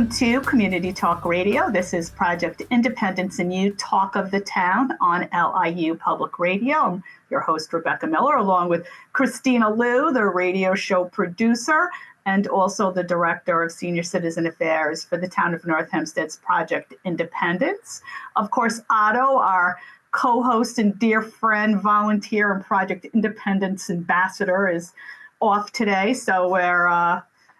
Welcome to Community Talk Radio. This is Project Independence and You, Talk of the Town on LIU Public Radio. I'm your host, Rebecca Miller, along with Kristina Liu, the radio show producer, and also the Director of Senior Citizen Affairs for the Town of North Hempstead's Project Independence. Of course, Otto, our co-host and dear friend, volunteer, and Project Independence ambassador, is off today, so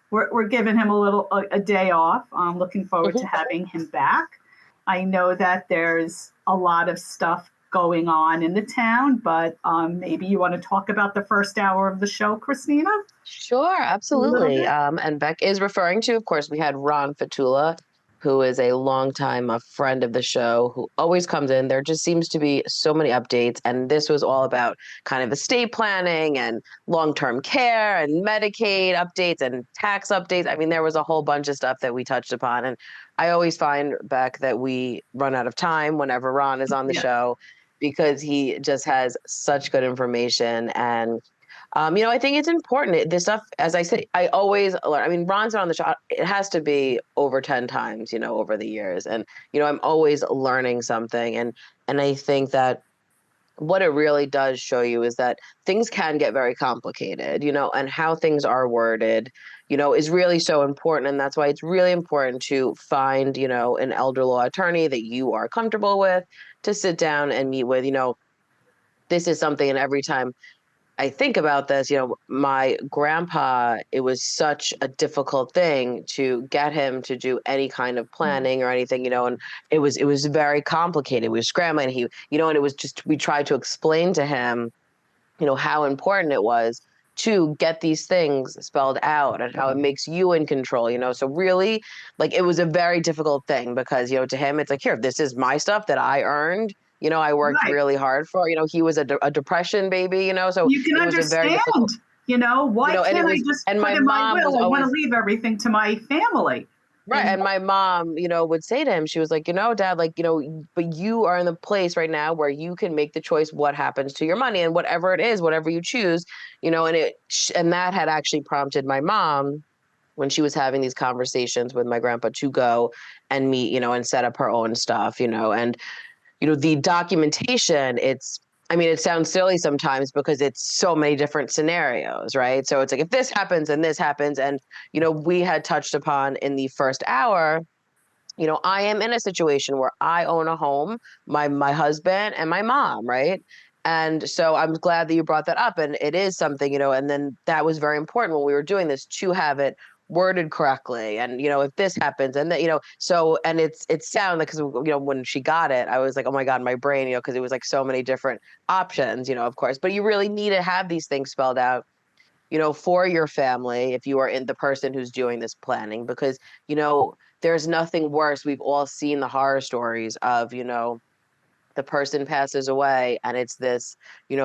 we're giving him a day off. I'm looking forward to having him back. I know that there's a lot of stuff going on in the town, but maybe you want to talk about the first hour of the show, Kristina? Sure, absolutely. And Beck is referring to, of course, we had Ron Fatula, who is a longtime friend of the show, who always comes in. There just seems to be so many updates. And this was all about kind of estate planning and long-term care and Medicaid updates and tax updates. I mean, there was a whole bunch of stuff that we touched upon. And I always find, Beck, that we run out of time whenever Ron is on the show, because he just has such good information. And I think it's important. This stuff, as I say, I always learn. I mean, Ron's been on the show. It has to be over 10 times, over the years. And, I'm always learning something. And I think that what it really does show you is that things can get very complicated, and how things are worded, is really so important. And that's why it's really important to find, an elder law attorney that you are comfortable with to sit down and meet with. This is something, and every time I think about this, my grandpa, it was such a difficult thing to get him to do any kind of planning or anything, and it was very complicated. We were scrambling. And it was just, we tried to explain to him, how important it was to get these things spelled out and how it makes you in control, so really, like, it was a very difficult thing because, to him, it's like, here, this is my stuff that I earned. I worked really hard for, he was a depression baby, so you can it was understand, a very difficult, why can't I just and put my in my mom will, I want to leave everything to my family. Right. And my mom, would say to him, she was like, Dad, like, but you are in the place right now where you can make the choice what happens to your money, and whatever it is, whatever you choose, and that had actually prompted my mom, when she was having these conversations with my grandpa, to go and meet, and set up her own stuff, and the documentation, it sounds silly sometimes because it's so many different scenarios, right? So it's like, if this happens and this happens, and, we had touched upon in the first hour, I am in a situation where I own a home, my husband and my mom, right? And so I'm glad that you brought that up. And it is something, and then that was very important when we were doing this, to have it worded correctly. And, if this happens and that, so, and it sounded like, because, when she got it, I was like, oh my God, my brain, because it was like so many different options, of course, but you really need to have these things spelled out, for your family, if you are in the person who's doing this planning, because, there's nothing worse. We've all seen the horror stories of, the person passes away and it's this,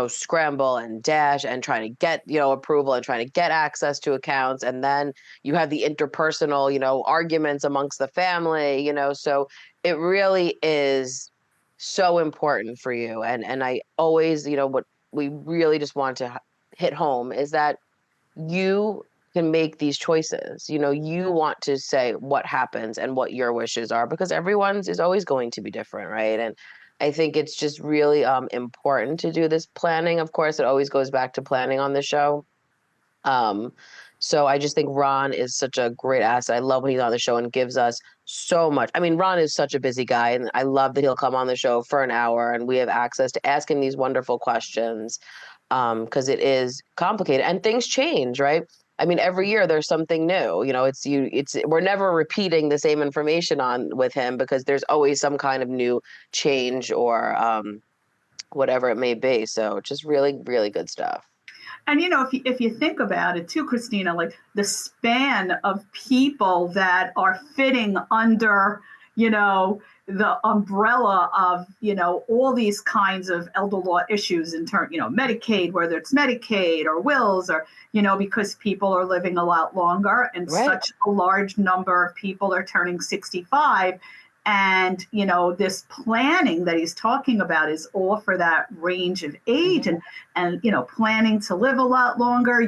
scramble and dash and trying to get, approval and trying to get access to accounts. And then you have the interpersonal, arguments amongst the family, so it really is so important for you. And I always, what we really just want to hit home is that you can make these choices. You want to say what happens and what your wishes are, because everyone's is always going to be different, right? And I think it's just really important to do this planning. Of course, it always goes back to planning on the show. So I just think Ron is such a great asset. I love when he's on the show and gives us so much. I mean, Ron is such a busy guy, and I love that he'll come on the show for an hour and we have access to asking these wonderful questions, because it is complicated and things change, right? I mean, every year there's something new, we're never repeating the same information with him, because there's always some kind of new change or whatever it may be. So just really, really good stuff. And, if you think about it too, Kristina, like the span of people that are fitting under, the umbrella of, all these kinds of elder law issues in terms, Medicaid, whether it's Medicaid or wills or, because people are living a lot longer and such a large number of people are turning 65. And, this planning that he's talking about is all for that range of age and planning to live a lot longer,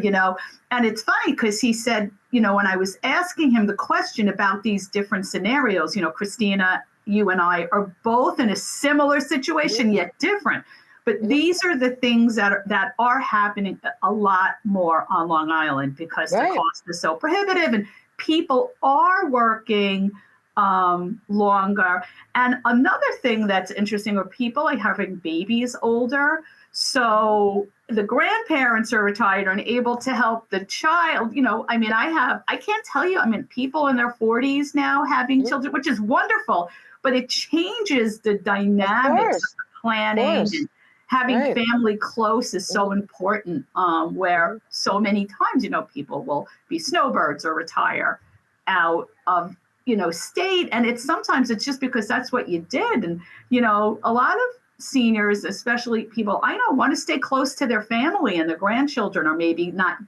and it's funny because he said, when I was asking him the question about these different scenarios, Kristina, you and I are both in a similar situation, yet different. But these are the things that are happening a lot more on Long Island because the cost is so prohibitive and people are working longer. And another thing that's interesting are people are having babies older. So the grandparents are retired and able to help the child. I can't tell you, people in their 40s now having children, which is wonderful, but it changes the dynamics of planning and having family close is so important, where so many times, people will be snowbirds or retire out of, state. And sometimes it's just because that's what you did. And, a lot of seniors, especially people I know, want to stay close to their family and their grandchildren, or maybe not,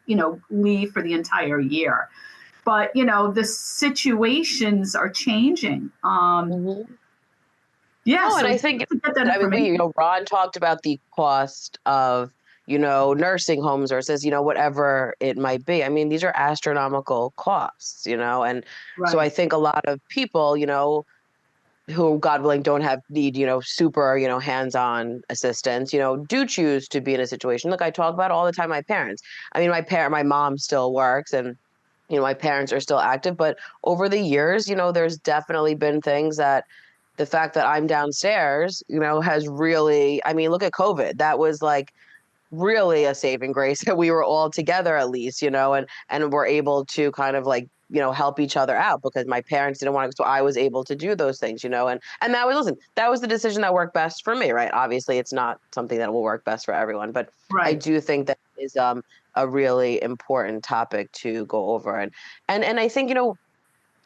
leave for the entire year. But, the situations are changing. Yeah. No, so and I think, Ron talked about the cost of, nursing homes versus, whatever it might be. These are astronomical costs, and so I think a lot of people, who, God willing, don't need, super, hands-on assistance, do choose to be in a situation. Look, I talk about all the time my parents. My mom still works and, my parents are still active, but over the years, there's definitely been things that the fact that I'm downstairs, has really, look at COVID. That was like really a saving grace that we were all together at least, and we're able to kind of like, help each other out because my parents didn't want to, so I was able to do those things, and that was the decision that worked best for me, right? Obviously it's not something that will work best for everyone, but I do think that is a really important topic to go over. And I think,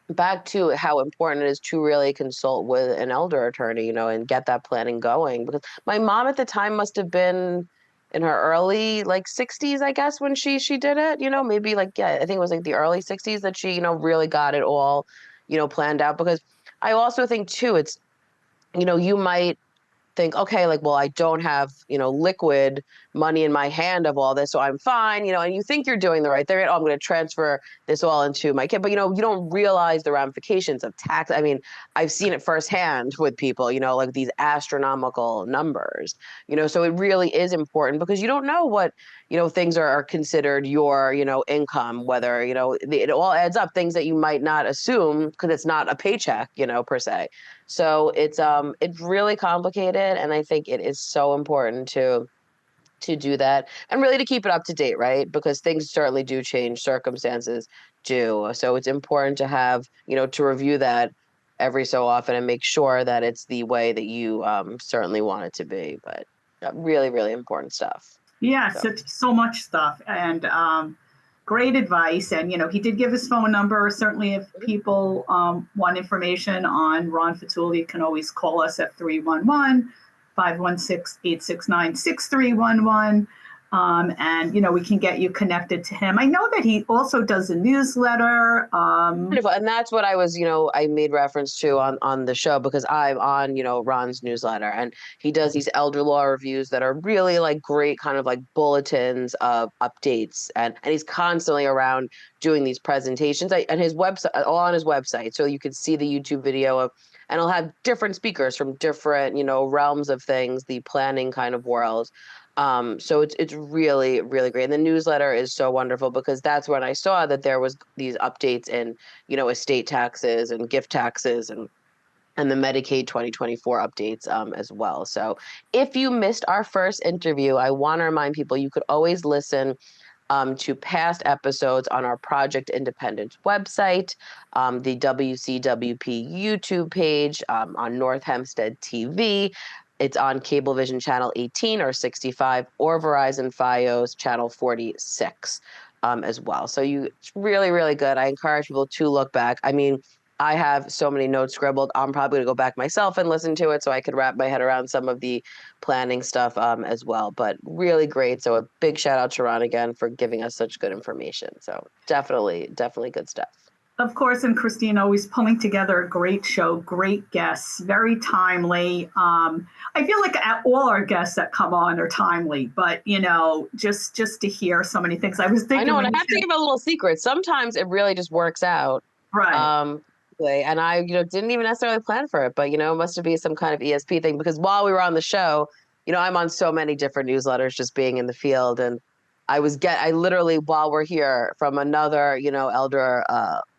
back to how important it is to really consult with an elder attorney, and get that planning going. Because my mom at the time must have been in her early 60s, I guess, when she did it, maybe I think it was the early 60s that she, really got it all, planned out. Because I also think too, it's, you might think, okay, well, I don't have, liquid money in my hand of all this, so I'm fine, and you think you're doing the right thing. Oh, I'm going to transfer this all into my kid. But, you don't realize the ramifications of tax. I've seen it firsthand with people, these astronomical numbers, so it really is important because you don't know what, things are considered your, income, whether, it all adds up, things that you might not assume because it's not a paycheck, per se. So it's really complicated, and I think it is so important to do that and really to keep it up to date, right? Because things certainly do change, circumstances do. So it's important to have, to review that every so often and make sure that it's the way that you certainly want it to be. But really, really important stuff. Yeah, so much stuff. And great advice. And, he did give his phone number. Certainly, if people want information on Ron Fatuli, you can always call us at 311-516-869-6311. And, we can get you connected to him. I know that he also does a newsletter. Wonderful. And that's what I was, I made reference to on the show because I'm on, Ron's newsletter, and he does these elder law reviews that are really great kind of bulletins of updates. And he's constantly around doing these presentations and his website, all on his website. So you can see the YouTube video of, and he'll have different speakers from different, realms of things, the planning kind of world. So it's really, really great. And the newsletter is so wonderful because that's when I saw that there was these updates in, estate taxes and gift taxes and the Medicaid 2024 updates as well. So if you missed our first interview, I want to remind people you could always listen to past episodes on our Project Independence website, the WCWP YouTube page, on North Hempstead TV. It's on Cablevision Channel 18 or 65 or Verizon Fios Channel 46 as well. So it's really, really good. I encourage people to look back. I have so many notes scribbled. I'm probably going to go back myself and listen to it so I could wrap my head around some of the planning stuff as well. But really great. So a big shout out to Ron again for giving us such good information. So definitely, definitely good stuff. of course, and Christine always pulling together a great show, great guests, very timely. I feel like all our guests that come on are timely, but just to hear so many things. I was I thinking know, and when I you have to said, give a little secret. Sometimes it really just works out. right, Um, and I, didn't even necessarily plan for it, but it must be some kind of ESP thing because while we were on the show, I'm on so many different newsletters just being in the field. And I literally, while we're here from another, elder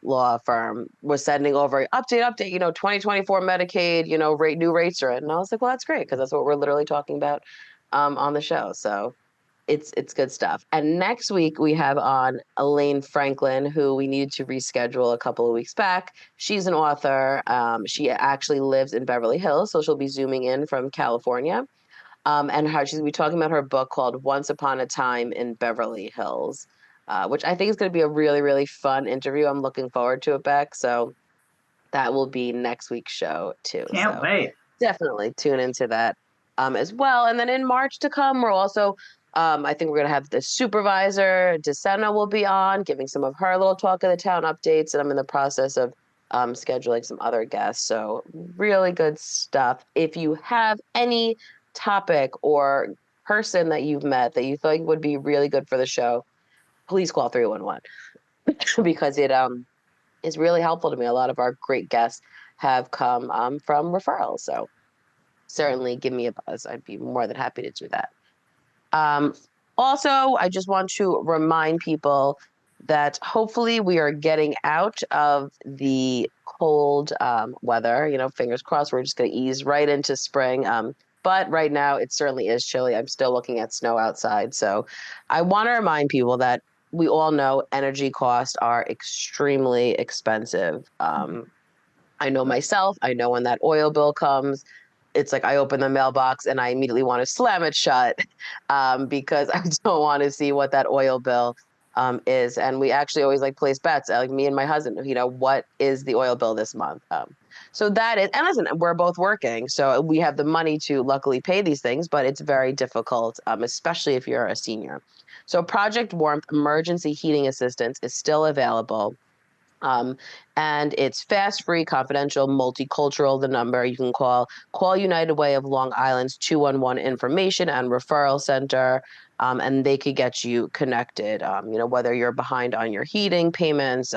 law firm, was sending over update, 2024 Medicaid, new rates are in. And I was like, well, that's great because that's what we're literally talking about on the show. So it's good stuff. And next week we have on Elaine Franklin, who we needed to reschedule a couple of weeks back. She's an author. She actually lives in Beverly Hills, so she'll be zooming in from California. And how she's gonna be talking about her book called Once Upon a Time in Beverly Hills, which I think is going to be a really, really fun interview. I'm looking forward to it, Beck. So that will be next week's show too. can't So wait. definitely tune into that as well. And then in March to come, we're also, I think we're going to have the supervisor, DeSena will be on, giving some of her little talk of the town updates. And I'm in the process of scheduling some other guests. So really good stuff. If you have any topic or person that you've met that you think would be really good for the show, please call 311 because it is really helpful to me. A lot of our great guests have come from referrals. So certainly give me a buzz. I'd be more than happy to do that. Um, Also, I just want to remind people that hopefully we are getting out of the cold weather. Fingers crossed, we're just going to ease right into spring. But right now, it certainly is chilly. I'm still looking at snow outside. So I want to remind people that we all know energy costs are extremely expensive. I know myself, I know when that oil bill comes, it's like I open the mailbox and I immediately want to slam it shut because I don't want to see what that oil bill is. And we actually always like place bets, like me and my husband, what is the oil bill this month? So that is, and listen, we're both working. So we have the money to luckily pay these things, but it's very difficult, especially if you're a senior. So Project Warmth Emergency Heating Assistance is still available. Um, and it's fast, free, confidential, multicultural. The number you can call United Way of Long Island's 211 information and referral center, and they could get you connected. Whether you're behind on your heating payments,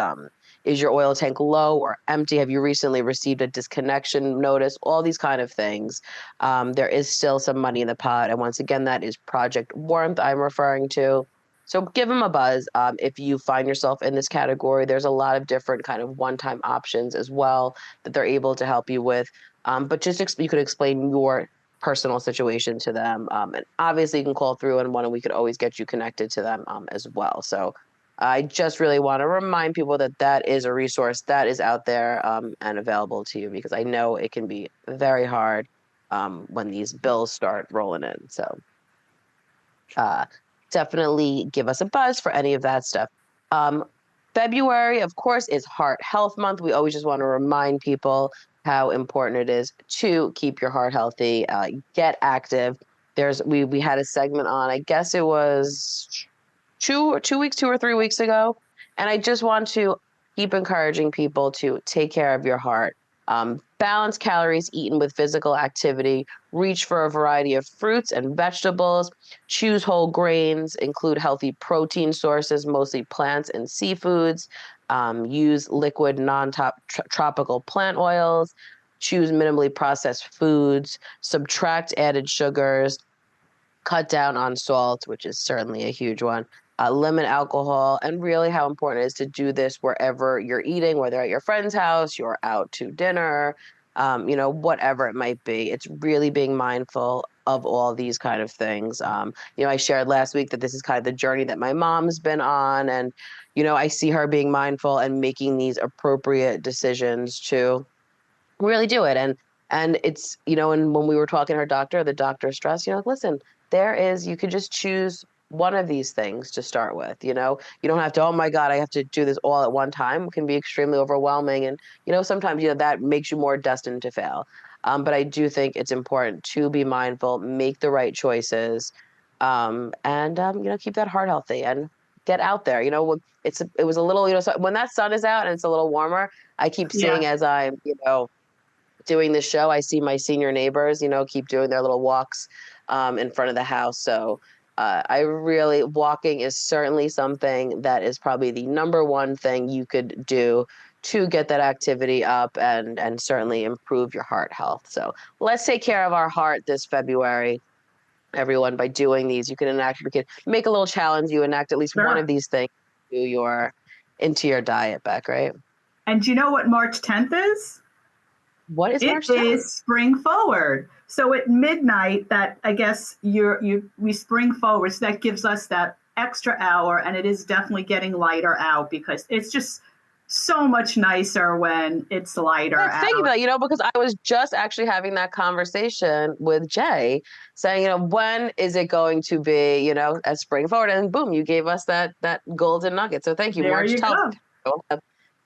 is your oil tank low or empty? Have you recently received a disconnection notice? All these kind of things. There is still some money in the pot, and once again, that is Project Warmth I'm referring to. So give them a buzz if you find yourself in this category. There's a lot of different kind of one-time options as well that they're able to help you with. But just you could explain your personal situation to them. And obviously you can call through and we could always get you connected to them as well. So I just really want to remind people that that is a resource that is out there and available to you because I know it can be very hard when these bills start rolling in. So definitely give us a buzz for any of that stuff. February, of course, is Heart Health Month. We always just want to remind people how important it is to keep your heart healthy, get active. We had a segment on, I guess it was 2 or 3 weeks ago, and I just want to keep encouraging people to take care of your heart. Balance calories eaten with physical activity, reach for a variety of fruits and vegetables, choose whole grains, include healthy protein sources, mostly plants and seafoods, use liquid non-tropical plant oils, choose minimally processed foods, subtract added sugars, cut down on salt, which is certainly a huge one. Limit alcohol, and really how important it is to do this wherever you're eating, whether at your friend's house, you're out to dinner, whatever it might be. It's really being mindful of all these kind of things. I shared last week that this is kind of the journey that my mom's been on, and I see her being mindful and making these appropriate decisions to really do it. And it's, and when we were talking to her doctor, the doctor stressed, listen, you could just choose one of these things to start with. You don't have to, oh my God, I have to do this all at one time. It can be extremely overwhelming. And, sometimes, that makes you more destined to fail. But I do think it's important to be mindful, make the right choices, and keep that heart healthy. And get out there. It was a little, so when that sun is out and it's a little warmer, I keep seeing Yeah. as I'm, doing the show, I see my senior neighbors, keep doing their little walks in front of the house. So walking is certainly something that is probably the number one thing you could do to get that activity up and certainly improve your heart health. So let's take care of our heart this February, everyone, by doing these. You can make a little challenge. You enact at least one of these things into your diet, Beck, right? And do you know what March 10th is? What is March 10th? It is Spring Forward. So at midnight, that I guess we spring forward. So that gives us that extra hour, and it is definitely getting lighter out because it's just so much nicer when it's lighter out. Think about it, because I was just actually having that conversation with Jay, saying, when is it going to be, at Spring Forward? And boom, you gave us that golden nugget. So thank you. There March you 12th. go.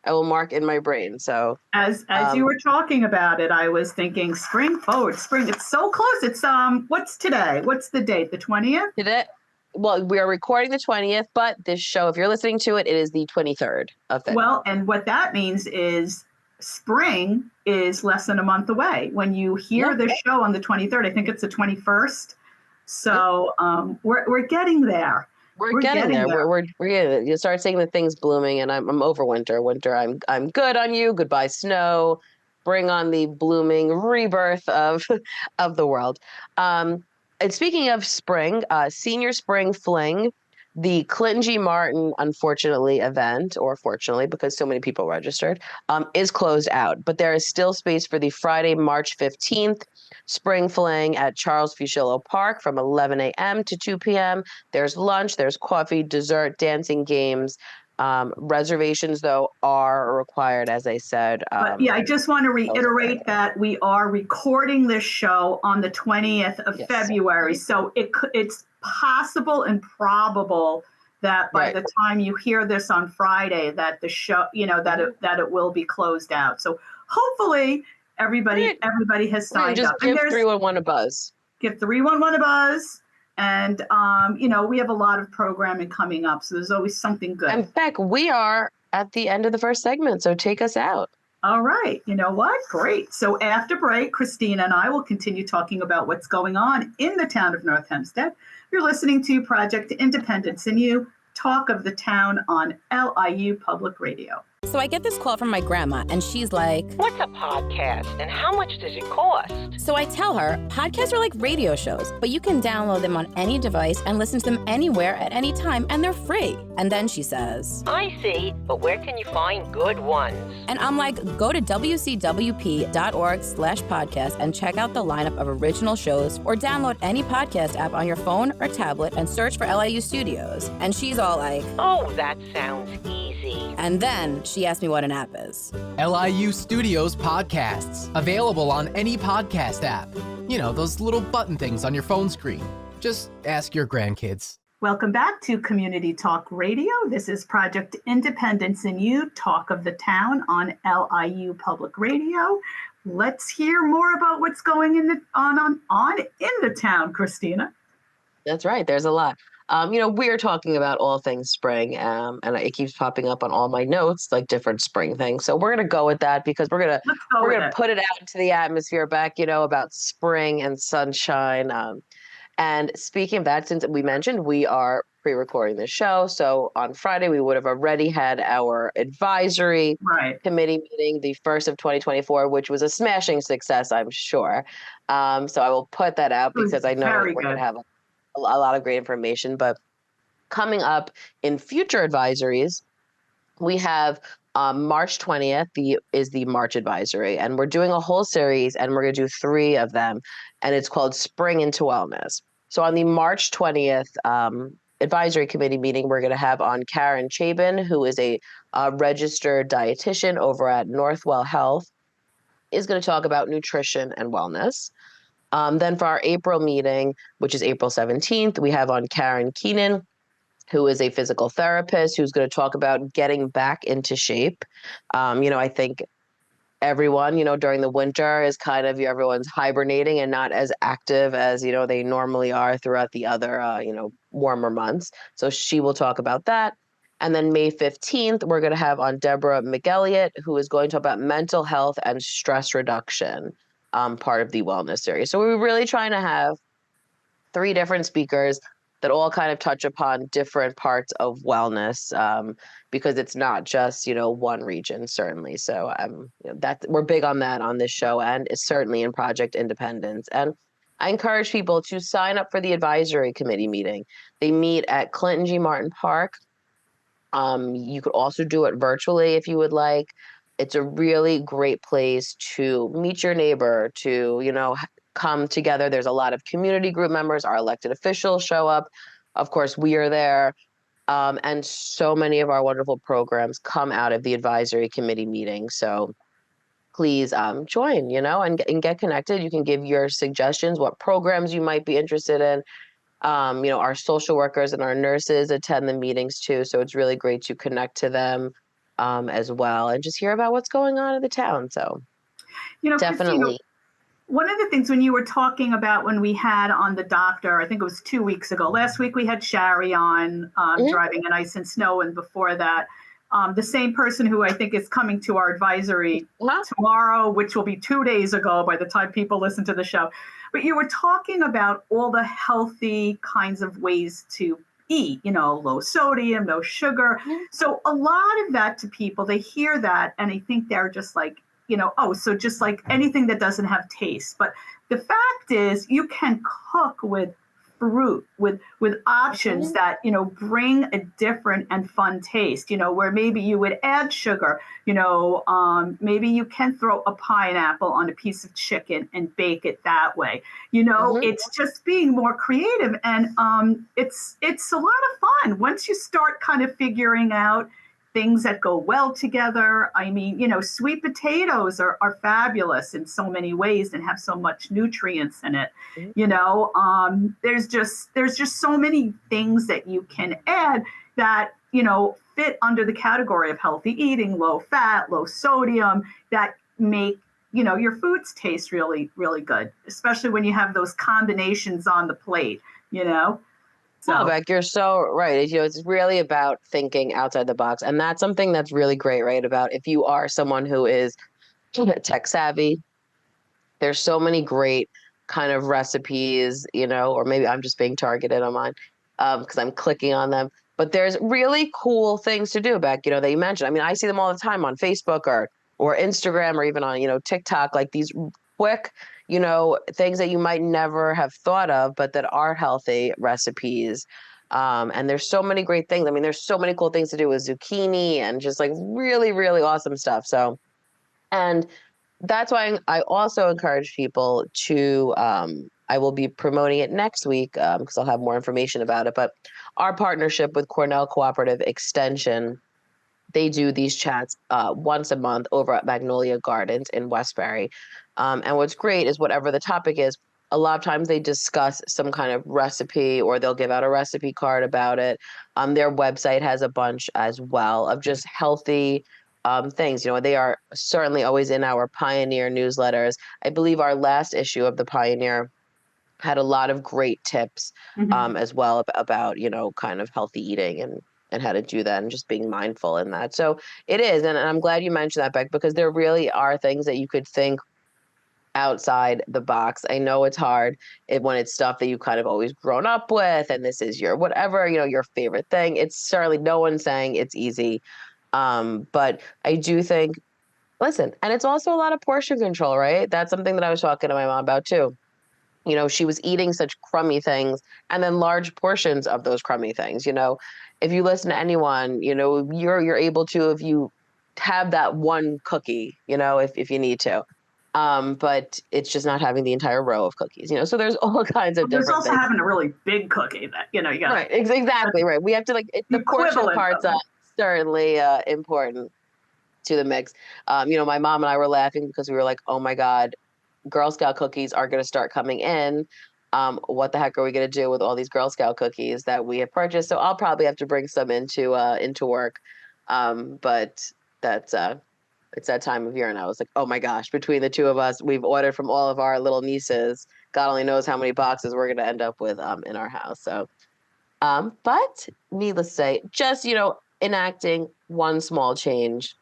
I will mark in my brain. So as you were talking about it, I was thinking Spring Forward, spring. It's so close. It's what's today? What's the date? The 20th? Today. Well, we are recording the 20th, but this show, if you're listening to it, it is the 23rd of February. Well, and what that means is spring is less than a month away. When you hear the show on the 23rd, I think it's the 21st. So we're getting there. We're getting there. We're getting. You start seeing the things blooming, and I'm over winter. Winter, I'm good on you. Goodbye snow. Bring on the blooming rebirth of the world. And speaking of spring, Senior Spring Fling, the Clinton G. Martin, unfortunately, event, or fortunately, because so many people registered, is closed out. But there is still space for the Friday, March 15th Spring Fling at Charles Fusillo Park from 11 a.m. to 2 p.m. There's lunch, there's coffee, dessert, dancing, games. Reservations, though, are required, as I said. I just want to reiterate that we are recording this show on the 20th of February. So it's possible and probable that by the time you hear this on Friday, that the show, that it will be closed out. So hopefully everybody has signed just up. Give 311 a buzz. Give 311 a buzz. And, we have a lot of programming coming up. So there's always something good. And Beck, we are at the end of the first segment. So take us out. All right. You know what? Great. So after break, Kristina and I will continue talking about what's going on in the town of North Hempstead. You're listening to Project Independence and You, Talk of the Town on LIU Public Radio. So I get this call from my grandma, and she's like, "What's a podcast, and how much does it cost?" So I tell her, podcasts are like radio shows, but you can download them on any device and listen to them anywhere at any time, and they're free. And then she says, "I see, but where can you find good ones?" And I'm like, go to wcwp.org/podcast and check out the lineup of original shows, or download any podcast app on your phone or tablet and search for LIU Studios. And she's all like, "Oh, that sounds easy." And then she asked me what an app is. LIU Studios podcasts, available on any podcast app. Those little button things on your phone screen. Just ask your grandkids. Welcome back to Community Talk Radio. This is Project Independence and You, Talk of the Town on LIU Public Radio. Let's hear more about what's going on in the town, Kristina. That's right. There's a lot. We're talking about all things spring, and it keeps popping up on all my notes, like different spring things. So we're going to go with that because we're going to put it out into the atmosphere back, about spring and sunshine. And speaking of that, since we mentioned we are pre-recording the show, so on Friday we would have already had our advisory committee meeting, the first of 2024, which was a smashing success, I'm sure. So I will put that out because I know we're going to have a lot of great information. But coming up in future advisories, we have March 20th is the March advisory, and we're doing a whole series, and we're going to do 3 of them, and it's called Spring into Wellness. So on the March 20th advisory committee meeting, we're going to have on Karen Chabin, who is a registered dietitian over at Northwell Health, is going to talk about nutrition and wellness. Then for our April meeting, which is April 17th, we have on Karen Keenan, who is a physical therapist who's going to talk about getting back into shape. I think everyone, during the winter is kind of everyone's hibernating and not as active as, they normally are throughout the other, warmer months. So she will talk about that. And then May 15th, we're going to have on Deborah McElliott, who is going to talk about mental health and stress reduction, part of the wellness series. So we're really trying to have 3 different speakers that all kind of touch upon different parts of wellness, because it's not just, one region, certainly. So we're big on that on this show, and it's certainly in Project Independence. And I encourage people to sign up for the advisory committee meeting. They meet at Clinton G. Martin Park. You could also do it virtually if you would like. It's a really great place to meet your neighbor, to, come together. There's a lot of community group members. Our elected officials show up. Of course, we are there. And so many of our wonderful programs come out of the advisory committee meeting. So please join, and get connected. You can give your suggestions, what programs you might be interested in. Our social workers and our nurses attend the meetings too. So it's really great to connect to them as well, and just hear about what's going on in the town. So definitely. Kristina, one of the things when you were talking about when we had on the doctor, I think it was 2 weeks ago. Last week we had Shari on driving in ice and snow, and before that, the same person who I think is coming to our advisory tomorrow, which will be 2 days ago by the time people listen to the show. But you were talking about all the healthy kinds of ways to eat, low sodium, no sugar. So a lot of that to people, they hear that and I think they're just like, so just like anything that doesn't have taste. But the fact is you can cook with fruit, with options that, bring a different and fun taste, where maybe you would add sugar, maybe you can throw a pineapple on a piece of chicken and bake it that way. It's just being more creative, and it's a lot of fun once you start kind of figuring out things that go well together. I mean, sweet potatoes are fabulous in so many ways and have so much nutrients in it. There's just so many things that you can add that, fit under the category of healthy eating, low fat, low sodium, that make, your foods taste really, really good, especially when you have those combinations on the plate, So. Oh, Beck, you're so right. It's really about thinking outside the box. And that's something that's really great, right? About if you are someone who is tech savvy, there's so many great kind of recipes, or maybe I'm just being targeted on mine because I'm clicking on them. But there's really cool things to do, Beck, that you mentioned. I mean, I see them all the time on Facebook or Instagram or even on, TikTok, like these quick, things that you might never have thought of, but that are healthy recipes. And there's so many great things. I mean, there's so many cool things to do with zucchini and just like really, really awesome stuff. So, and that's why I also encourage people to, I will be promoting it next week because I'll have more information about it, but our partnership with Cornell Cooperative Extension, they do these chats once a month over at Magnolia Gardens in Westbury. And what's great is whatever the topic is, a lot of times they discuss some kind of recipe or they'll give out a recipe card about it. Their website has a bunch as well of just healthy things. They are certainly always in our Pioneer newsletters. I believe our last issue of the Pioneer had a lot of great tips as well about, kind of healthy eating and how to do that and just being mindful in that. So it is. And I'm glad you mentioned that, Beck, because there really are things that you could think outside the box. I know it's hard when it's stuff that you've kind of always grown up with and this is your whatever, your favorite thing. It's certainly no one's saying it's easy. But I do think, listen, and it's also a lot of portion control, right? That's something that I was talking to my mom about too. She was eating such crummy things and then large portions of those crummy things. If you listen to anyone, you're able to, if you have that one cookie, if you need to. But it's just not having the entire row of cookies, so there's all kinds of different There's also things. having a really big cookie that, you got. Right, exactly right. We have to the portion parts are certainly important to the mix. My mom and I were laughing because we were like, oh my God, Girl Scout cookies are going to start coming in. What the heck are we going to do with all these Girl Scout cookies that we have purchased? So I'll probably have to bring some into work. But that's it's that time of year, and I was like, oh my gosh, between the two of us, we've ordered from all of our little nieces. God only knows how many boxes we're going to end up with in our house. So, but needless to say, just, enacting one small change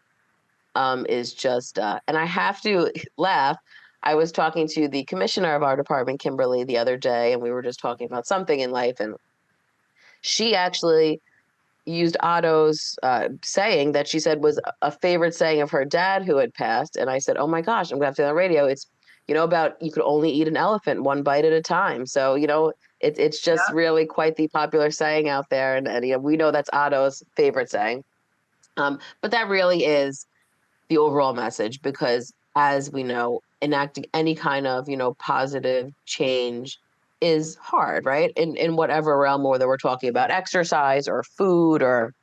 is just, and I have to laugh. I was talking to the commissioner of our department, Kimberly, the other day, and we were just talking about something in life, and she actually used Otto's saying that she said was a favorite saying of her dad who had passed. And I said, oh my gosh, I'm going to have to on the radio. It's, about you could only eat an elephant one bite at a time. So, it's just really quite the popular saying out there. And we know that's Otto's favorite saying. But that really is the overall message, because as we know, enacting any kind of, positive change is hard, right? In whatever realm, whether we're talking about exercise or food or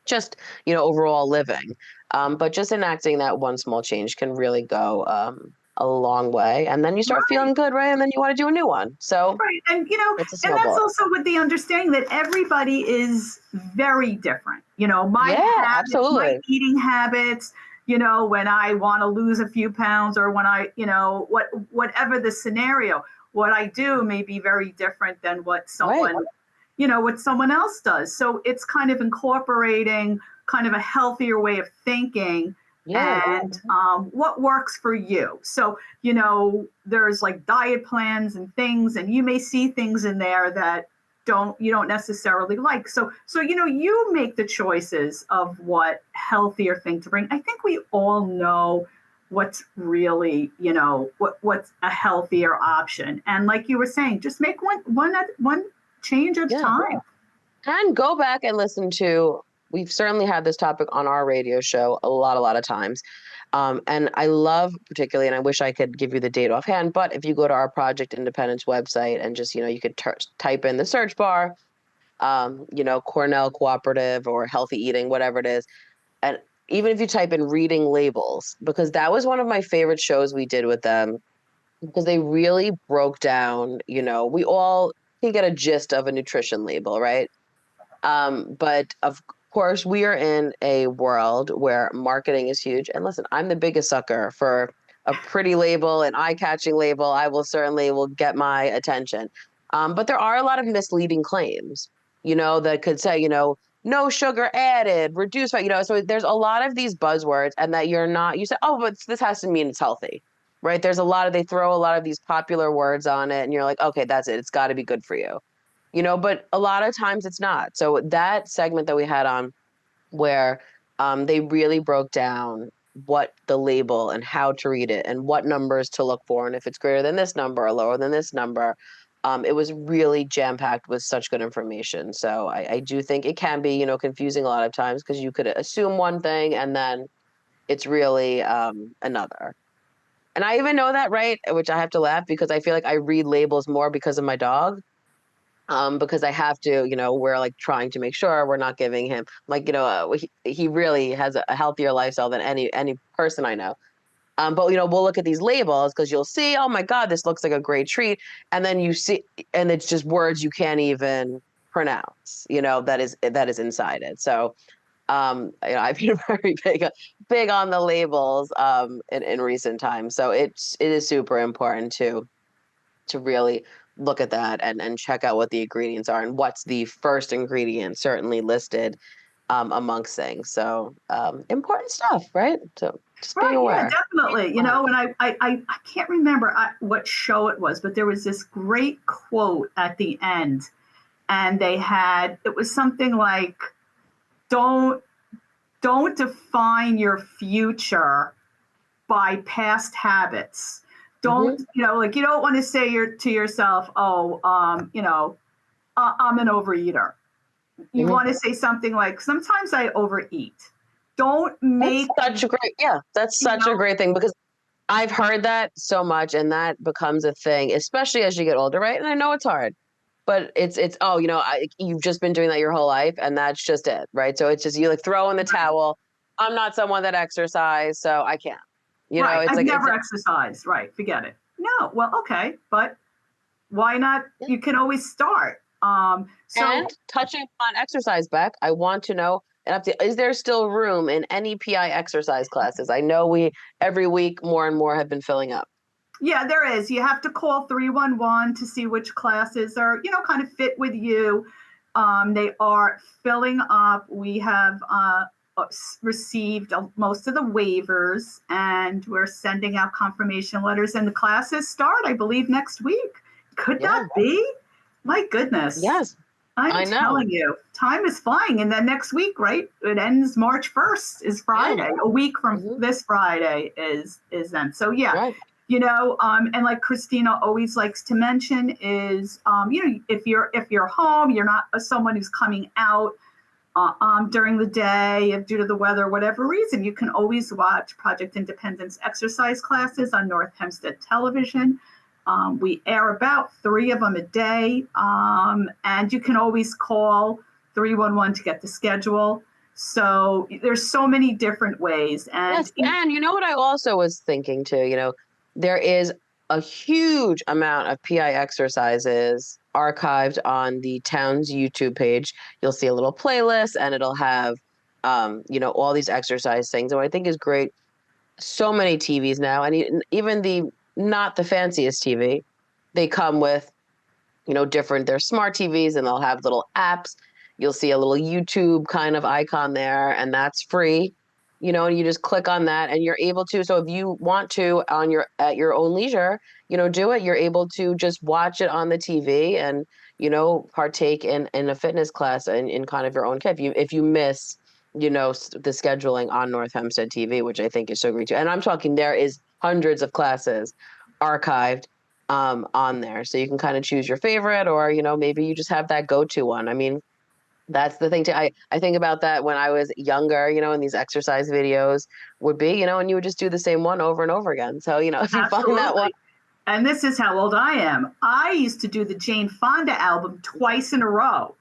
just, overall living. But just enacting that one small change can really go a long way. And then you start feeling good, right? And then you want to do a new one. So right. And it's a and that's snowball. also with the understanding that everybody is very different. My habits, absolutely. my eating habits, when I want to lose a few pounds, or when I, whatever the scenario, what I do may be very different than what someone, what someone else does. So it's kind of incorporating kind of a healthier way of thinking and what works for you. So, there's like diet plans and things, and you may see things in there that you don't necessarily like. So, you make the choices of what healthier thing to bring. I think we all know what's really, what's a healthier option. And like you were saying, just make one change at a time. And go back and listen to, we've certainly had this topic on our radio show a lot of times. And I love particularly, and I wish I could give you the date offhand, but if you go to our Project Independence website and just, you could type in the search bar, Cornell Cooperative or Healthy Eating, whatever it is. And even if you type in reading labels, because that was one of my favorite shows we did with them, because they really broke down, we all can get a gist of a nutrition label, right? But of course, we are in a world where marketing is huge. And listen, I'm the biggest sucker for a pretty label, an eye-catching label. I will get my attention. But there are a lot of misleading claims, that could say, no sugar added, reduced fat, so there's a lot of these buzzwords, and that you say, oh, but this has to mean it's healthy, right? They throw a lot of these popular words on it, and you're like, okay, that's it. It's got to be good for you. But a lot of times it's not. So that segment that we had on where they really broke down what the label and how to read it and what numbers to look for, and if it's greater than this number or lower than this number, it was really jam-packed with such good information. So I do think it can be, confusing a lot of times, because you could assume one thing and then it's really another. And I even know that, right? Which I have to laugh, because I feel like I read labels more because of my dog. Because I have to, we're like trying to make sure we're not giving him he really has a healthier lifestyle than any person I know. But we'll look at these labels, because you'll see, oh my God, this looks like a great treat, and then you see, and it's just words you can't even pronounce, that is inside it. So, I've been very big on the labels in recent times. So it is super important to really look at that and check out what the ingredients are and what's the first ingredient certainly listed amongst things. So important stuff, right? So just being aware. Yeah, definitely. And I can't remember what show it was, but there was this great quote at the end, and it was something like, don't define your future by past habits. Don't, you don't want to say to yourself, oh, I'm an overeater. You want to say something like, sometimes I overeat. Don't make that's such a great thing, because I've heard that so much, and that becomes a thing, especially as you get older, right? And I know it's hard, but it's you've just been doing that your whole life, and that's just it, right? So it's just, you like throw in the towel. I'm not someone that exercise, so I can't. I've never exercised. Right. Forget it. No. Well, okay. But why not? You can always start. And touching on exercise, Beck, I want to know, And is there still room in any PI exercise classes? I know every week more and more have been filling up. Yeah, there is. You have to call 311 to see which classes are, kind of fit with you. They are filling up. We have received most of the waivers, and we're sending out confirmation letters, and the classes start, I believe, next week. Could that be? My goodness. Yes. I know. Telling you, time is flying. And then next week, right? It ends March 1st is Friday. Yeah. A week from this Friday is then. So yeah. Right. And like Kristina always likes to mention is, if you're home, you're not someone who's coming out during the day due to the weather, whatever reason, you can always watch Project Independence exercise classes on North Hempstead Television. We air about 3 of them a day, and you can always call 311 to get the schedule. So there's so many different ways. And and you know what I also was thinking too, there is a huge amount of PI exercises archived on the town's YouTube page. You'll see a little playlist, and it'll have, all these exercise things. And what I think is great, so many TVs now, and even not the fanciest TV, they come with, they're smart TVs, and they'll have little apps. You'll see a little YouTube kind of icon there, and that's free. And you just click on that and you're able to. So if you want to at your own leisure, do it. You're able to just watch it on the TV and, partake in a fitness class in kind of your own kit. If you miss, the scheduling on North Hempstead TV, which I think is so great too. And I'm talking, there is hundreds of classes archived on there. So you can kind of choose your favorite, or, maybe you just have that go-to one. I mean, that's the thing too. I think about that when I was younger, and these exercise videos would be, and you would just do the same one over and over again. So, if you find that one. And this is how old I am. I used to do the Jane Fonda album twice in a row.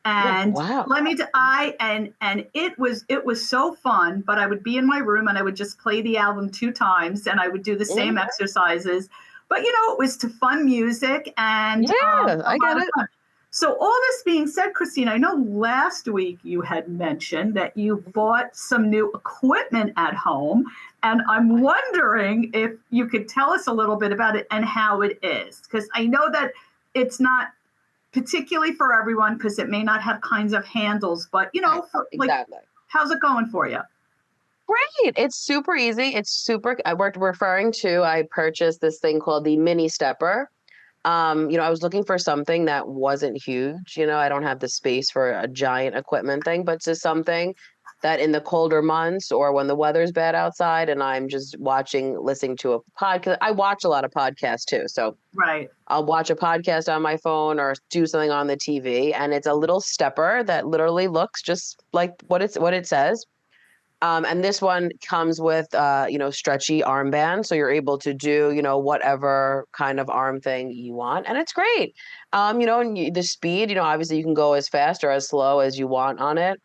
And let me and it was so fun, but I would be in my room and I would just play the album 2 times and I would do the same exercises. But it was to fun music and I get it. Fun. So all this being said, Kristina, I know last week you had mentioned that you bought some new equipment at home, and I'm wondering if you could tell us a little bit about it and how it is, because I know that it's not particularly for everyone because it may not have kinds of handles, but exactly. How's it going for you? Great. It's super easy. I purchased this thing called the mini stepper. I was looking for something that wasn't huge. I don't have the space for a giant equipment thing, but just something that in the colder months or when the weather's bad outside and I'm just listening to a podcast. I watch a lot of podcasts too. So I'll watch a podcast on my phone or do something on the TV. And it's a little stepper that literally looks just like what it says. And this one comes with, stretchy armband. So you're able to do, whatever kind of arm thing you want. And it's great. And the speed, obviously you can go as fast or as slow as you want on it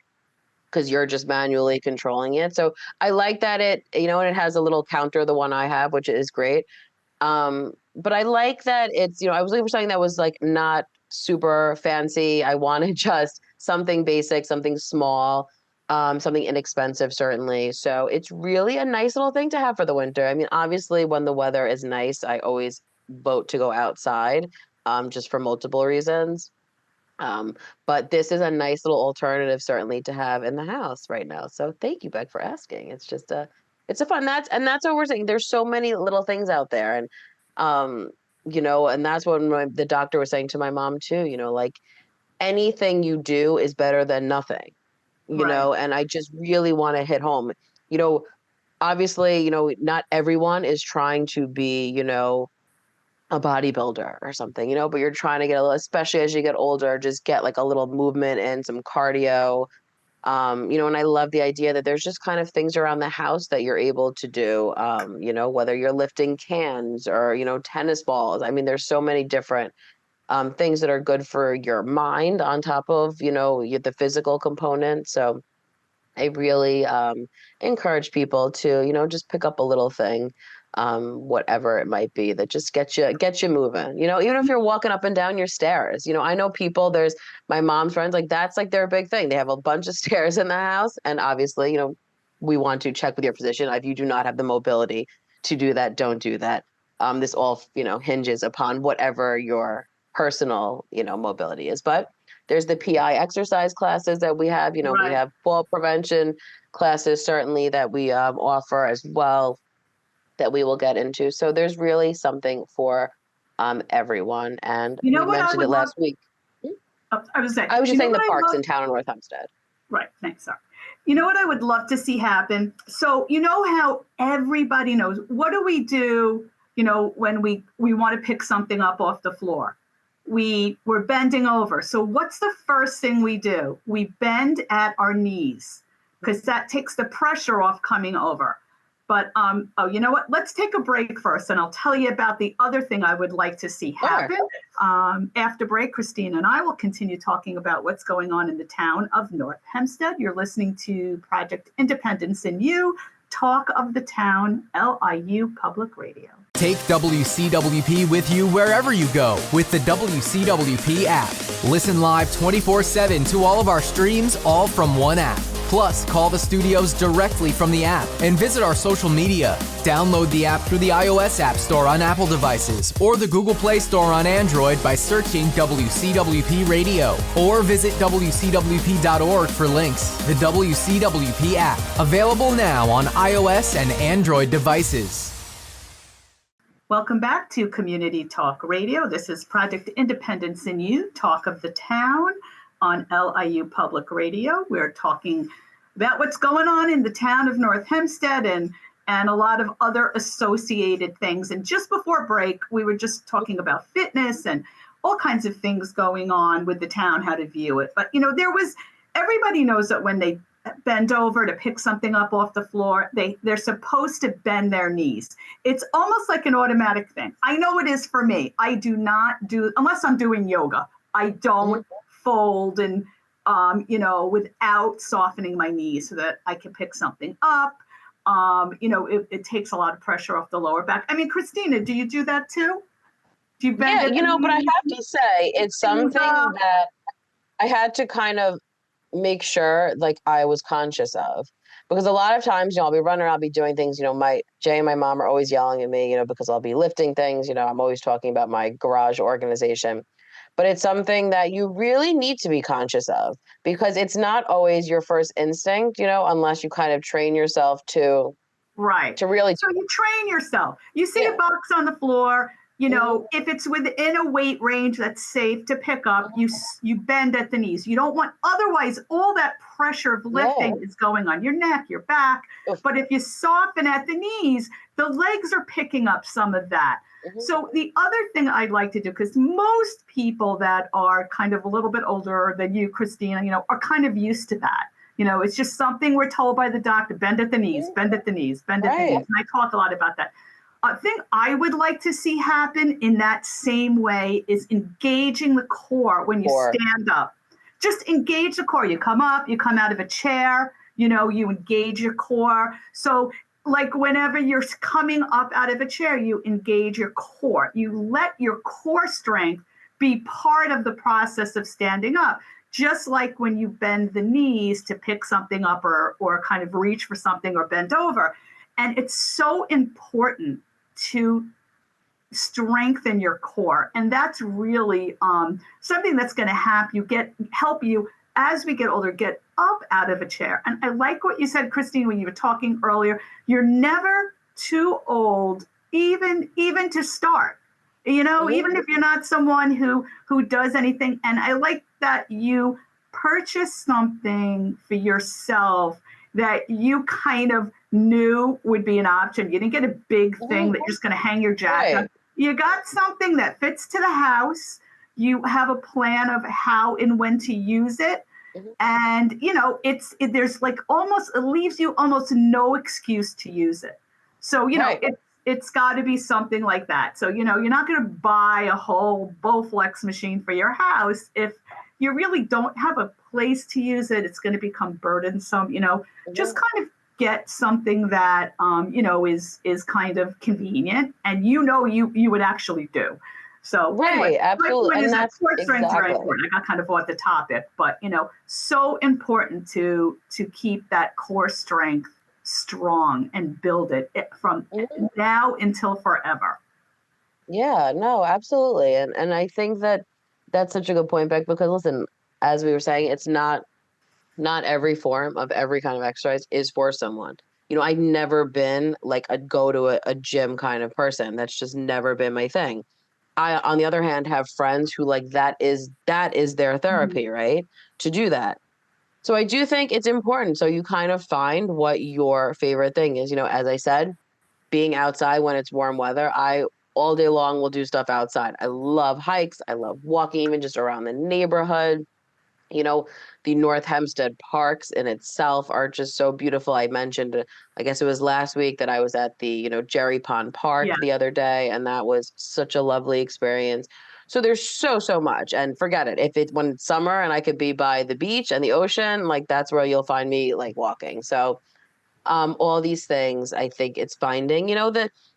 because you're just manually controlling it. So I like that and it has a little counter, the one I have, which is great. But I like that it's, I was looking for something that was like not super fancy. I wanted just something basic, something small. Something inexpensive, certainly. So it's really a nice little thing to have for the winter. I mean, obviously, when the weather is nice, I always vote to go outside, just for multiple reasons. But this is a nice little alternative, certainly, to have in the house right now. So thank you, Beck, for asking. It's just it's a fun. That's what we're saying. There's so many little things out there, and and that's what the doctor was saying to my mom too. Like anything you do is better than nothing. And I just really want to hit home, obviously, not everyone is trying to be, a bodybuilder or something, but you're trying to get a little, especially as you get older, just get like a little movement and some cardio. And I love the idea that there's just kind of things around the house that you're able to do, whether you're lifting cans or, tennis balls. I mean, there's so many different things that are good for your mind on top of, the physical component. So I really encourage people to, just pick up a little thing whatever it might be that just gets you moving. Even if you're walking up and down your stairs. I know people. There's my mom's friends, like that's like their big thing. They have a bunch of stairs in the house, and obviously, we want to check with your physician. If you do not have the mobility to do that, don't do that. This all hinges upon whatever your personal mobility is. But there's the PI exercise classes that we have. We Right. have fall prevention classes certainly that we offer as well, that we will get into. So there's really something for everyone. And You know we what I mentioned would it last week. I was saying, I was just saying what the I parks love- in Town of North Hempstead. Right. Thanks. Sorry. You know what I would love to see happen? So you know how everybody knows, what do we do, when we want to pick something up off the floor? We're bending over. So what's the first thing we do? We bend at our knees because that takes the pressure off coming over. But you know what? Let's take a break first, and I'll tell you about the other thing I would like to see happen. Sure. After break, Kristina and I will continue talking about what's going on in the town of North Hempstead. You're listening to Project Independence in You, Talk of the Town, LIU Public Radio. Take WCWP with you wherever you go with the WCWP app. Listen live 24/7 to all of our streams, all from one app. Plus, call the studios directly from the app and visit our social media. Download the app through the iOS App Store on Apple devices or the Google Play Store on Android by searching WCWP Radio, or visit WCWP.org for links. The WCWP app, available now on iOS and Android devices. Welcome back to Community Talk Radio. This is Project Independence in You, Talk of the Town on LIU Public Radio. We're talking about what's going on in the town of North Hempstead and a lot of other associated things. And just before break, we were just talking about fitness and all kinds of things going on with the town, how to view it. But, everybody knows that when they bend over to pick something up off the floor, they're supposed to bend their knees. It's almost like an automatic thing. I know it is for me. I do not do, unless I'm doing yoga, I don't fold and, without softening my knees so that I can pick something up. It takes a lot of pressure off the lower back. I mean, Kristina, do you do that too? Do you bend? Yeah, but I have to say it's something that I had to kind of make sure like I was conscious of, because a lot of times, I'll be running around, I'll be doing things, Jay and my mom are always yelling at me, because I'll be lifting things, I'm always talking about my garage organization. But it's something that you really need to be conscious of, because it's not always your first instinct, unless you kind of train yourself to really. So you train yourself. You see a box on the floor, if it's within a weight range that's safe to pick up, you bend at the knees. You don't want, otherwise all that pressure of lifting is going on your neck, your back. But if you soften at the knees, the legs are picking up some of that. So the other thing I'd like to do, because most people that are kind of a little bit older than you, Kristina, are kind of used to that. It's just something we're told by the doctor, bend at the knees, bend at the knees, bend at the knees. And I talk a lot about that. A thing I would like to see happen in that same way is engaging the core when you stand up. Just engage the core. You come up, you come out of a chair, you engage your core. So like whenever you're coming up out of a chair, you engage your core. You let your core strength be part of the process of standing up. Just like when you bend the knees to pick something up or kind of reach for something or bend over. And it's so important to strengthen your core. And that's really something that's going to help you as we get older, get up out of a chair. And I like what you said, Christine, when you were talking earlier, you're never too old, even to start, even if you're not someone who does anything. And I like that you purchase something for yourself that you kind of knew would be an option. You didn't get a big thing that you're just going to hang your jacket on. You got something that fits to the house. You have a plan of how and when to use it. And, there's like it leaves you almost no excuse to use it. So, it's got to be something like that. So, you're not going to buy a whole Bowflex machine for your house if you really don't have a place to use it. It's going to become burdensome, just kind of get something that is kind of convenient, and you would actually do. So anyway, Right, my absolutely. point And is that that's core strength is very exactly. important. I got kind of off the topic, but so important to keep that core strength strong and build it from Mhm. now until forever. Yeah, no, absolutely. And I think that that's such a good point, Beck, because listen, as we were saying, it's not every form of every kind of exercise is for someone. I've never been like a go to a gym kind of person. That's just never been my thing. I, on the other hand, have friends who like that is their Mhm. therapy, right? To do that. So I do think it's important. So you kind of find what your favorite thing is. As I said, being outside when it's warm weather, I all day long will do stuff outside. I love hikes. I love walking even just around the neighborhood. You know, the North Hempstead parks in itself are just so beautiful. I mentioned, I guess it was last week that I was at the, Jerry Pond Park Yeah. the other day, and that was such a lovely experience. So there's so much. And forget it. If it's when it's summer and I could be by the beach and the ocean, like that's where you'll find me like walking. So all these things, I think it's finding,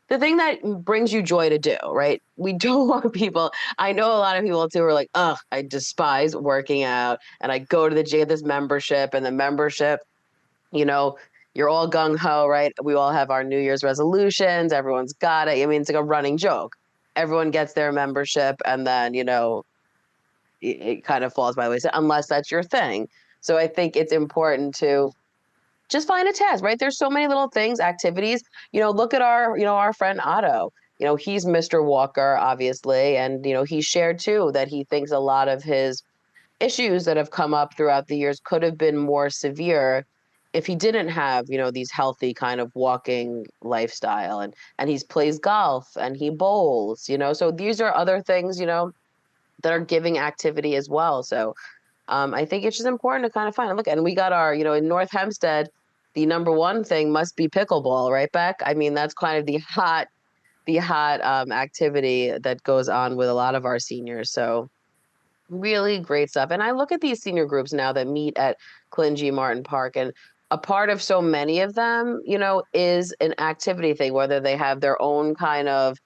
the thing that brings you joy to do, right? We don't want people. I know a lot of people too are like, ugh, I despise working out, and I go to the gym, this membership, and the membership, you know, you're all gung ho, right? We all have our New Year's resolutions. Everyone's got it. I mean, it's like a running joke. Everyone gets their membership, and then it kind of falls by the wayside unless that's your thing. So I think it's important to just find a task, right? There's so many little things, activities. Look at our friend Otto. He's Mr. Walker, obviously, and he shared too that he thinks a lot of his issues that have come up throughout the years could have been more severe if he didn't have, these healthy kind of walking lifestyle. And he plays golf and he bowls, so these are other things, that are giving activity as well. So I think it's just important to kind of find and look. And we got our, in North Hempstead, the number one thing must be pickleball, right, Beck? I mean, that's kind of the hot activity that goes on with a lot of our seniors. So really great stuff. And I look at these senior groups now that meet at Clingy Martin Park, and a part of so many of them, is an activity thing, whether they have their own kind of,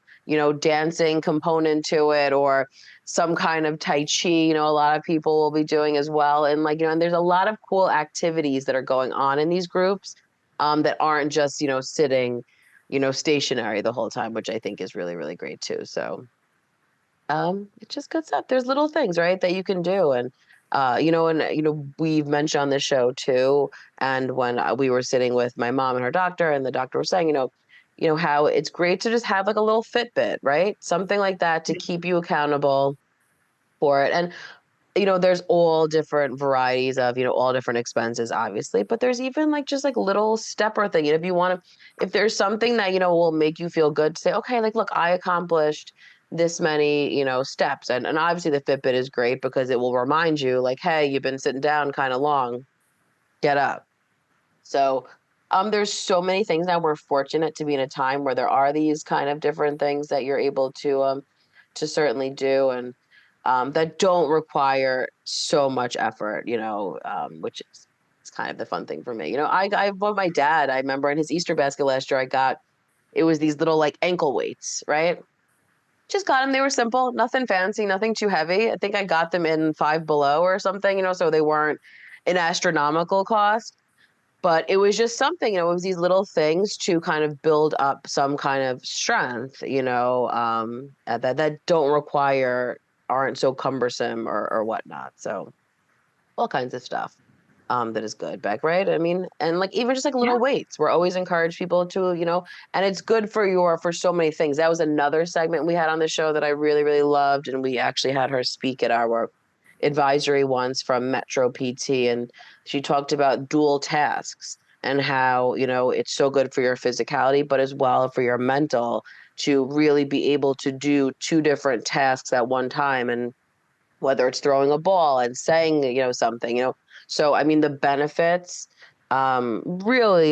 dancing component to it or some kind of Tai Chi, a lot of people will be doing as well. And like, and there's a lot of cool activities that are going on in these groups that aren't just, sitting, stationary the whole time, which I think is really, really great too. So it's just good stuff. There's little things, right, that you can do. And we've mentioned on this show too. And when we were sitting with my mom and her doctor, and the doctor was saying, how it's great to just have like a little Fitbit, right? Something like that to keep you accountable for it. And there's all different varieties of, all different expenses, obviously, but there's even like just like little stepper thing. If you want to, if there's something that, will make you feel good to say, okay, like, look, I accomplished this many, steps. And obviously the Fitbit is great because it will remind you like, hey, you've been sitting down kind of long, get up. So there's so many things now. We're fortunate to be in a time where there are these kind of different things that you're able to certainly do, and that don't require so much effort, which is it's kind of the fun thing for me. I bought my dad, I remember in his Easter basket last year, it was these little like ankle weights, right? Just got them. They were simple, nothing fancy, nothing too heavy. I think I got them in Five Below or something, so they weren't an astronomical cost. But it was just something, it was these little things to kind of build up some kind of strength, that don't require, aren't so cumbersome or whatnot. So all kinds of stuff that is good, Beck, right? I mean, and like even just like Yeah. little weights, we're always encourage people to, and it's good for so many things. That was another segment we had on the show that I really, really loved. And we actually had her speak at our advisory once from Metro PT. And she talked about dual tasks and how, it's so good for your physicality, but as well for your mental to really be able to do two different tasks at one time. And whether it's throwing a ball and saying, something, So, I mean, the benefits really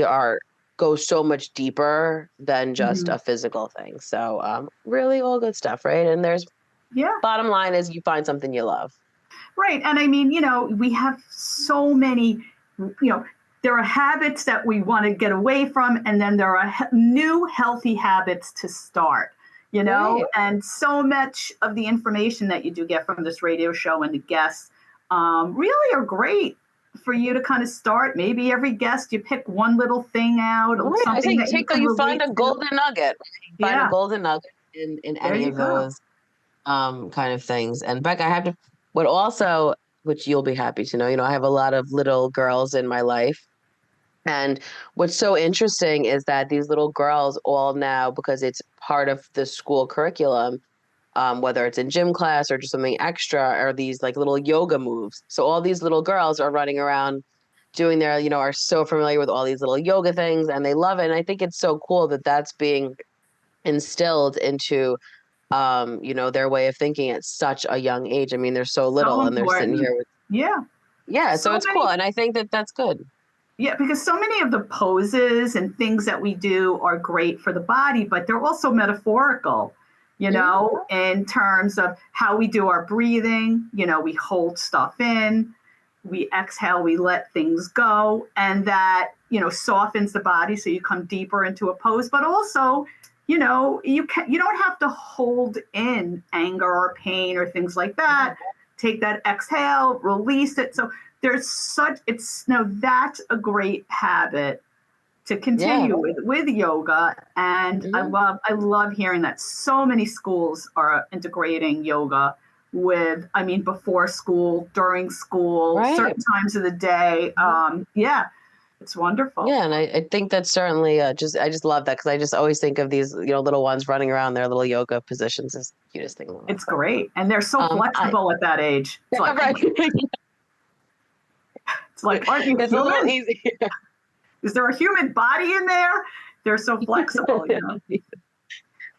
go so much deeper than just Mhm. a physical thing. So, really all good stuff, right? And there's Yeah. bottom line is you find something you love. Right. And I mean, we have so many, there are habits that we want to get away from, and then there are new healthy habits to start, Right. and so much of the information that you do get from this radio show and the guests really are great for you to kind of start. Maybe every guest, you pick one little thing out, or Right. I something think that you can you find relate a to. golden nugget. Find a Yeah, golden nugget in there any you of go. those kind of things. And Becca, I have to, what also, which you'll be happy to know, I have a lot of little girls in my life. And what's so interesting is that these little girls all now, because it's part of the school curriculum, whether it's in gym class or just something extra, are these like little yoga moves. So all these little girls are running around doing their, are so familiar with all these little yoga things, and they love it. And I think it's so cool that that's being instilled into their way of thinking at such a young age. I mean, they're so So little and they're sitting important. here with, Yeah. yeah, so So it's cool. many. And I think that that's good. Yeah, because so many of the poses and things that we do are great for the body, but they're also metaphorical, in terms of how we do our breathing. We hold stuff in, we exhale, we let things go, and that, softens the body so you come deeper into a pose, but also, you don't have to hold in anger or pain or things like that. Take that exhale, release it. So that's a great habit to Yeah. continue with yoga. And I love hearing that so many schools are integrating yoga before school, during school, Right. certain times of the day. It's wonderful. Yeah, and I think that's certainly I just love that, because I just always think of these little ones running around their little yoga positions as the cutest thing in the world. It's great, and they're so flexible at that age. It's like, right. It's like, aren't you It's a little human? easier. Is there a human body in there? They're so flexible,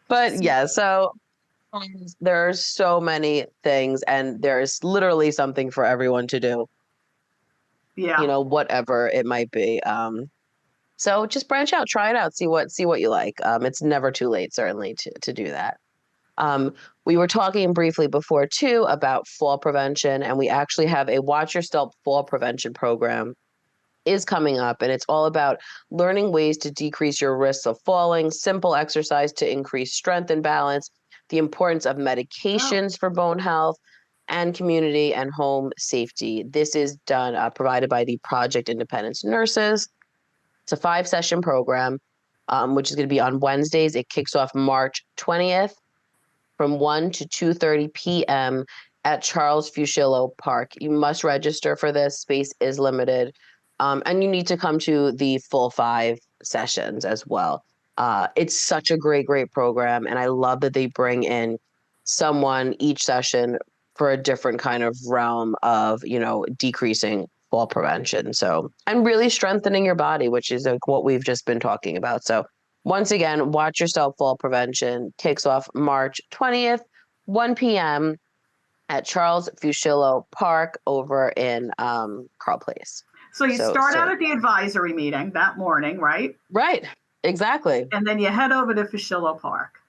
But yeah, so there are so many things, and there's literally something for everyone to do. Yeah. Whatever it might be. So just branch out, try it out, see what you like. It's never too late, certainly, to do that. We were talking briefly before too about fall prevention, and we actually have a Watch Your Step fall prevention program is coming up, and it's all about learning ways to decrease your risks of falling, simple exercise to increase strength and balance, the importance of medications for bone health, and community and home safety. This is done provided by the Project Independence Nurses. It's a 5-session program, which is going to be on Wednesdays. It kicks off March 20th from 1 to 2:30 p.m. at Charles Fuschillo Park. You must register for this. Space is limited. And you need to come to the full 5 sessions as well. It's such a great program. And I love that they bring in someone each session for a different kind of realm of, decreasing fall prevention. So, and really strengthening your body, which is like what we've just been talking about. So once again, Watch Your Step fall prevention kicks off March 20th, 1 p.m. at Charles Fuschillo Park over in Carl Place. So you start out at the advisory meeting that morning, right? Right, exactly. And then you head over to Fuschillo Park.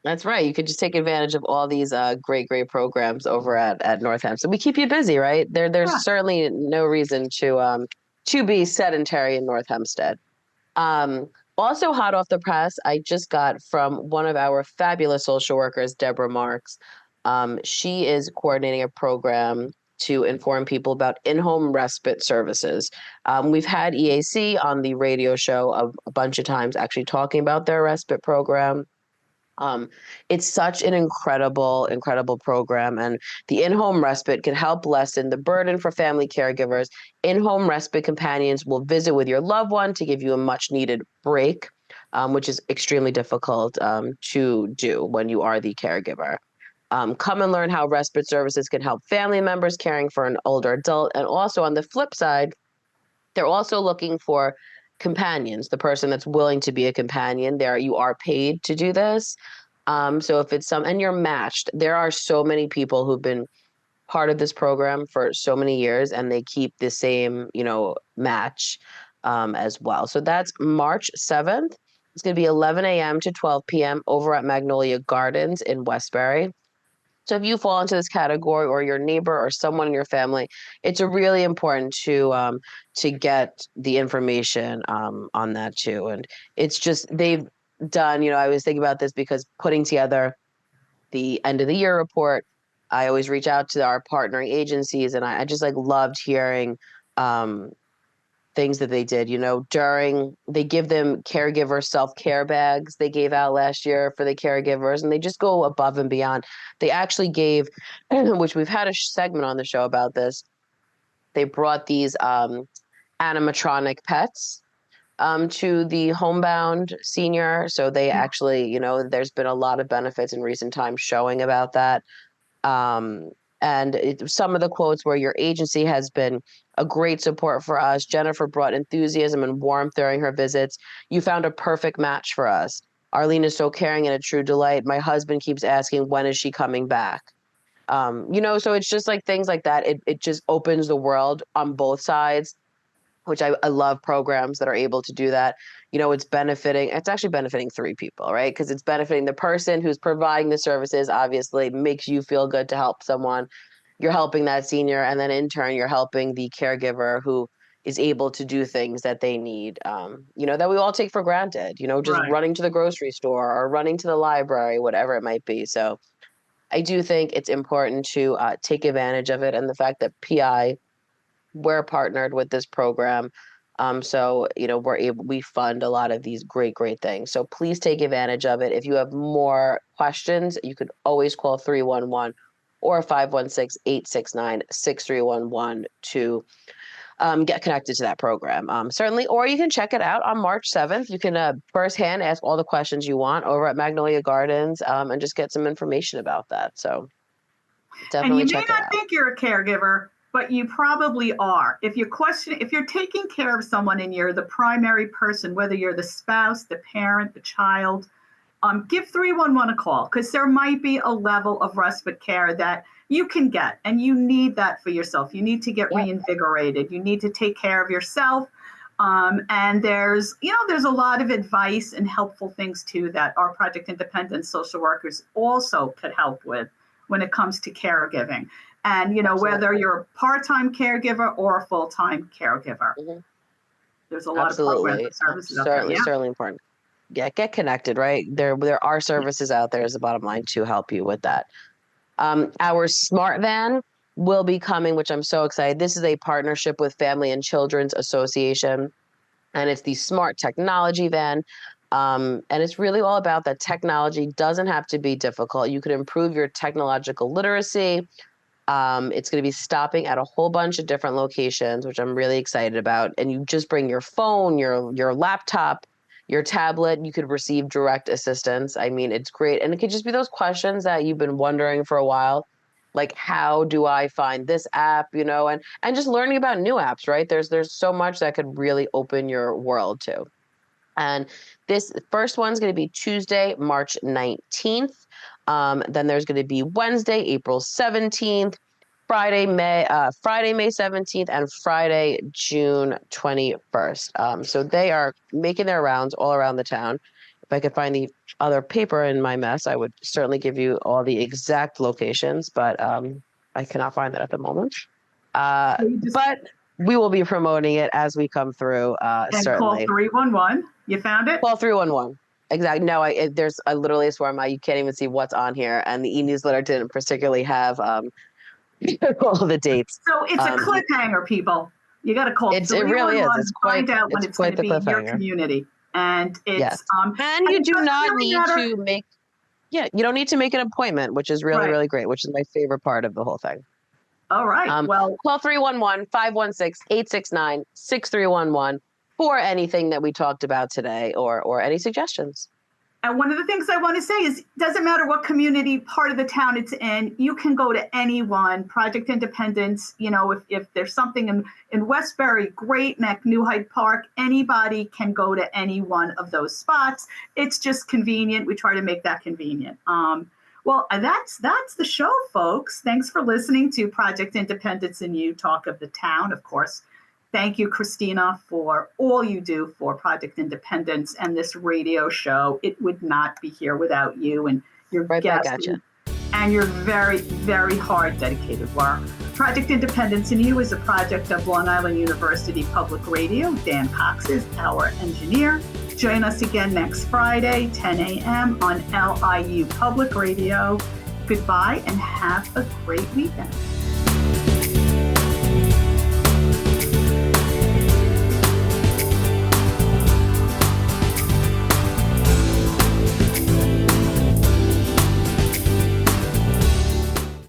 That's right. You could just take advantage of all these great programs over at North Hempstead. We keep you busy, right? There's certainly no reason to be sedentary in North Hempstead. Also hot off the press, I just got from one of our fabulous social workers, Deborah Marks. She is coordinating a program to inform people about in-home respite services. We've had EAC on the radio show a bunch of times actually talking about their respite program. It's such an incredible program, and the in-home respite can help lessen the burden for family caregivers. In-home respite companions will visit with your loved one to give you a much-needed break, which is extremely difficult to do when you are the caregiver. Come and learn how respite services can help family members caring for an older adult. And also on the flip side, they're also looking for companions, the person that's willing to be a companion. You are paid to do this. So if it's and you're matched, there are so many people who've been part of this program for so many years, and they keep the same, match as well. So that's March 7th. It's going to be 11 a.m. to 12 p.m. over at Magnolia Gardens in Westbury. So if you fall into this category, or your neighbor or someone in your family, it's really important to get the information on that too. And it's just they've done. I was thinking about this because putting together the end of the year report, I always reach out to our partnering agencies, and I just like loved hearing things that they did. They give them caregiver self-care bags they gave out last year for the caregivers, and they just go above and beyond. They actually gave, which we've had a segment on the show about this, they brought these animatronic pets to the homebound senior. So they actually, there's been a lot of benefits in recent times showing about that. And some of the quotes were, your agency has been a great support for us. Jennifer brought enthusiasm and warmth during her visits. You found a perfect match for us. Arlene is so caring and a true delight. My husband keeps asking, when is she coming back? So it's just like things like that. It just opens the world on both sides, which I love programs that are able to do that. It's actually benefiting three people, right? Because it's benefiting the person who's providing the services, obviously makes you feel good to help someone. You're helping that senior, and then in turn, you're helping the caregiver who is able to do things that they need, that we all take for granted, just Right. running to the grocery store or running to the library, whatever it might be. So I do think it's important to take advantage of it. And the fact that we're partnered with this program. So, we fund a lot of these great, great things. So please take advantage of it. If you have more questions, you could always call 311 or 516-869-6311 to get connected to that program. Certainly, or you can check it out on March 7th. You can firsthand ask all the questions you want over at Magnolia Gardens and just get some information about that. So definitely check it out. And you may not think you're a caregiver, but you probably are. If you're taking care of someone and you're the primary person, whether you're the spouse, the parent, the child, give 311 a call, because there might be a level of respite care that you can get, and you need that for yourself. You need to get reinvigorated. You need to take care of yourself. And there's a lot of advice and helpful things too that our Project Independent social workers also could help with when it comes to caregiving. And, whether you're a part-time caregiver or a full-time caregiver, there's a lot of programs and services out there. Yeah. Certainly important. Yeah, get connected, right? There are services out there, is the bottom line, to help you with that. Our Smart Van will be coming, which I'm so excited. This is a partnership with Family and Children's Association, and it's the Smart Technology Van. And it's really all about that technology doesn't have to be difficult. You could improve your technological literacy. It's going to be stopping at a whole bunch of different locations, which I'm really excited about. And you just bring your phone, your laptop, your tablet. You could receive direct assistance. I mean, it's great. And it could just be those questions that you've been wondering for a while. Like, how do I find this app, and just learning about new apps, right? There's so much that could really open your world to. And this first one's going to be Tuesday, March 19th. Then there's going to be Wednesday, April 17th, Friday, May 17th, and Friday, June 21st. So they are making their rounds all around the town. If I could find the other paper in my mess, I would certainly give you all the exact locations, but I cannot find that at the moment. But we will be promoting it as we come through. And certainly. Call 311. You found it? Call 311. Exactly. No, there's literally a swear you can't even see what's on here, and the e-newsletter didn't particularly have all the dates. So it's a cliffhanger, people. You got to call 311 it really is. It's quite, find out when it's going to be in your community. And it's and you do not need to make you don't need to make an appointment, which is really, really great, which is my favorite part of the whole thing. All right. Well, call 311-516-869-6311 for anything that we talked about today or any suggestions. And one of the things I want to say is, doesn't matter what community part of the town it's in, you can go to anyone. Project Independence, if there's something in Westbury, Great Neck, New Hyde Park, anybody can go to any one of those spots. It's just convenient. We try to make that convenient. Well, that's the show, folks. Thanks for listening to Project Independence and You Talk of the Town, of course. Thank you, Kristina, for all you do for Project Independence and this radio show. It would not be here without you and your guests. and your very, very hard, dedicated work. Project Independence in You is a project of Long Island University Public Radio. Dan Cox is our engineer. Join us again next Friday, 10 a.m. on LIU Public Radio. Goodbye and have a great weekend.